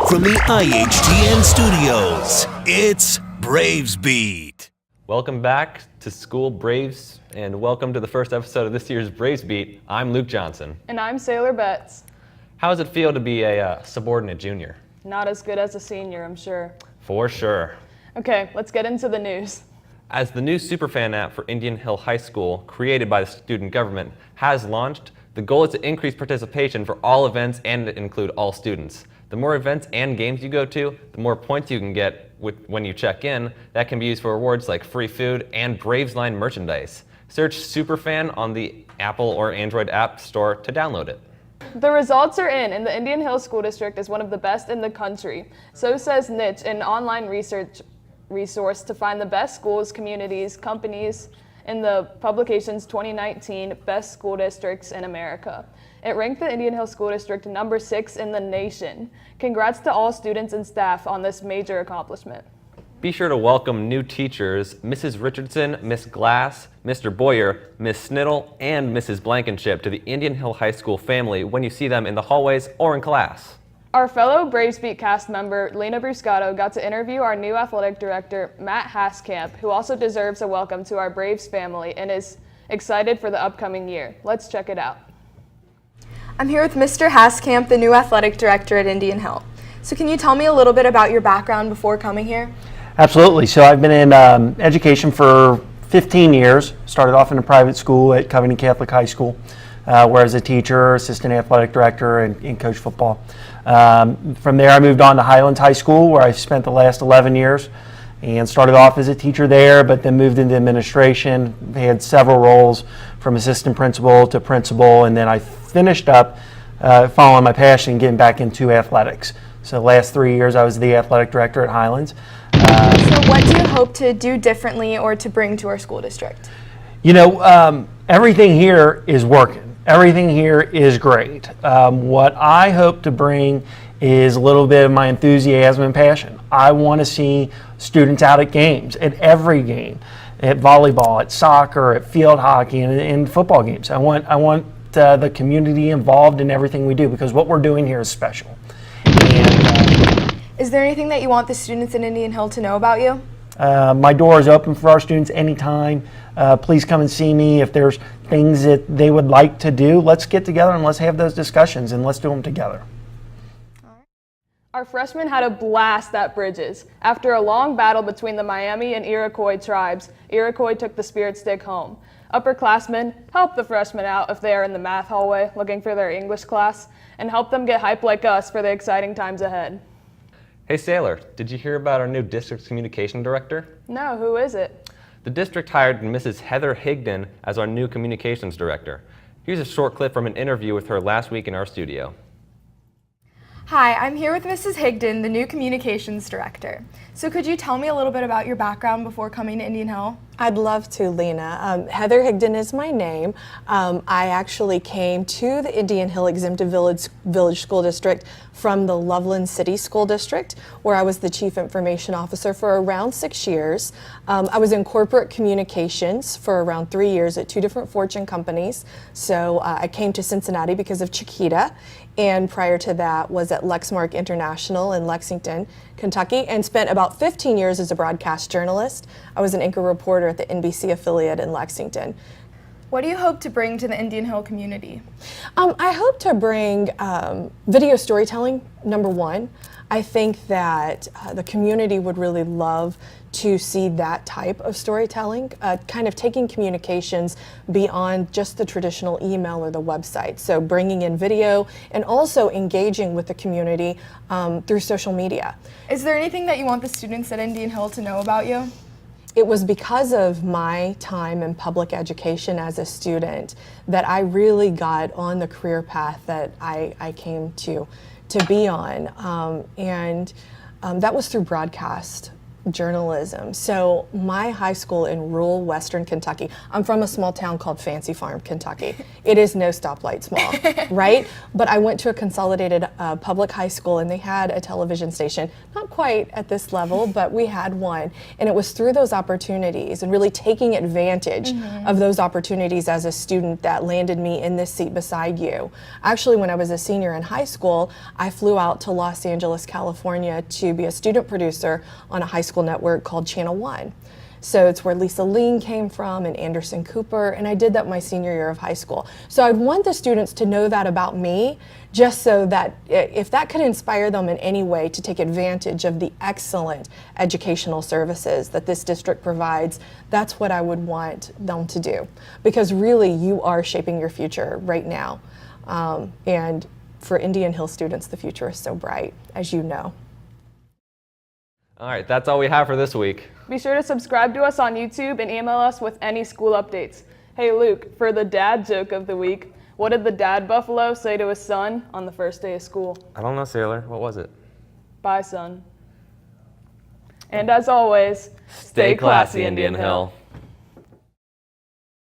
From the IHTN studios, it's Braves Beat. Welcome back to School Braves, and welcome to the first episode of this year's Braves Beat. I'm Luke Johnson. And I'm Sailor Betts. How does it feel to be a subordinate junior? Not as good as a senior, I'm sure. For sure. Okay, let's get into the news. As the new Superfan app for Indian Hill High School, created by the student government, has launched, the goal is to increase participation for all events and include all students. The more events and games you go to, the more points you can get when you check in. That can be used for rewards like free food and Braves Line merchandise. Search Superfan on the Apple or Android app store to download it. The results are in, and the Indian Hill School District is one of the best in the country. So says Niche, an online research resource to find the best schools, communities, companies in the publication's 2019 Best School Districts in America. It ranked the Indian Hill School District number 6 in the nation. Congrats to all students and staff on this major accomplishment. Be sure to welcome new teachers, Mrs. Richardson, Miss Glass, Mr. Boyer, Miss Sniddle, and Mrs. Blankenship to the Indian Hill High School family when you see them in the hallways or in class. Our fellow Braves Beat cast member, Lena Bruscato, got to interview our new athletic director, Matt Haskamp, who also deserves a welcome to our Braves family and is excited for the upcoming year. Let's check it out. I'm here with Mr. Haskamp, the new athletic director at Indian Hill. So can you tell me a little bit about your background before coming here? Absolutely. So I've been in education for 15 years. Started off in a private school at Covington Catholic High School, where I was a teacher, assistant athletic director, and coached football. From there I moved on to Highlands High School, where I spent the last 11 years and started off as a teacher there, but then moved into administration. Had several roles from assistant principal to principal, and then I finished up following my passion and getting back into athletics. So the last 3 years I was the athletic director at Highlands. So what do you hope to do differently or to bring to our school district? You know, everything here is working. Everything here is great. What I hope to bring is a little bit of my enthusiasm and passion. I want to see students out at games, at every game, at volleyball, at soccer, at field hockey, and in football games. I want the community involved in everything we do, because what we're doing here is special. Is there anything that you want the students in Indian Hill to know about you? My door is open for our students anytime. Please come and see me. If there's things that they would like to do, let's get together and let's have those discussions and let's do them together. Our freshmen had a blast at Bridges. After a long battle between the Miami and Iroquois tribes, Iroquois took the Spirit Stick home. Upperclassmen, help the freshmen out if they are in the math hallway looking for their English class, and help them get hype like us for the exciting times ahead. Hey Sailor, did you hear about our new district's communication director? No, who is it? The district hired Mrs. Heather Higdon as our new communications director. Here's a short clip from an interview with her last week in our studio. Hi, I'm here with Mrs. Higdon, the new communications director. So could you tell me a little bit about your background before coming to Indian Hill? I'd love to, Lena. Heather Higdon is my name. I actually came to the Indian Hill Exempted Village School District from the Loveland City School District, where I was the Chief Information Officer for around 6 years. I was in corporate communications for around 3 years at 2 different Fortune companies. So I came to Cincinnati because of Chiquita, and prior to that was at Lexmark International in Lexington, Kentucky, and spent about 15 years as a broadcast journalist. I was an anchor reporter at the NBC affiliate in Lexington. What do you hope to bring to the Indian Hill community? I hope to bring video storytelling, number one. I think that the community would really love to see that type of storytelling, kind of taking communications beyond just the traditional email or the website. So bringing in video and also engaging with the community through social media. Is there anything that you want the students at Indian Hill to know about you? It was because of my time in public education as a student that I really got on the career path that I came to be on, and that was through broadcast Journalism. So my high school in rural western Kentucky, I'm from a small town called Fancy Farm, Kentucky. It is no stoplight small, right? But I went to a consolidated public high school, and they had a television station, not quite at this level, but we had one. And it was through those opportunities and really taking advantage of those opportunities as a student that landed me in this seat beside you. Actually, when I was a senior in high school, I flew out to Los Angeles, California to be a student producer on a high school network called Channel One. So it's where Lisa Lean came from and Anderson Cooper, and I did that my senior year of high school. So I'd want the students to know that about me, just so that if that could inspire them in any way to take advantage of the excellent educational services that this district provides, that's what I would want them to do. Because really, you are shaping your future right now. And for Indian Hill students, the future is so bright, as you know. All right, that's all we have for this week. Be sure to subscribe to us on YouTube and email us with any school updates. Hey Luke, for the dad joke of the week, what did the dad buffalo say to his son on the first day of school? I don't know, Sailor. What was it? Bye, son. And as always, Stay classy, Indian Hill.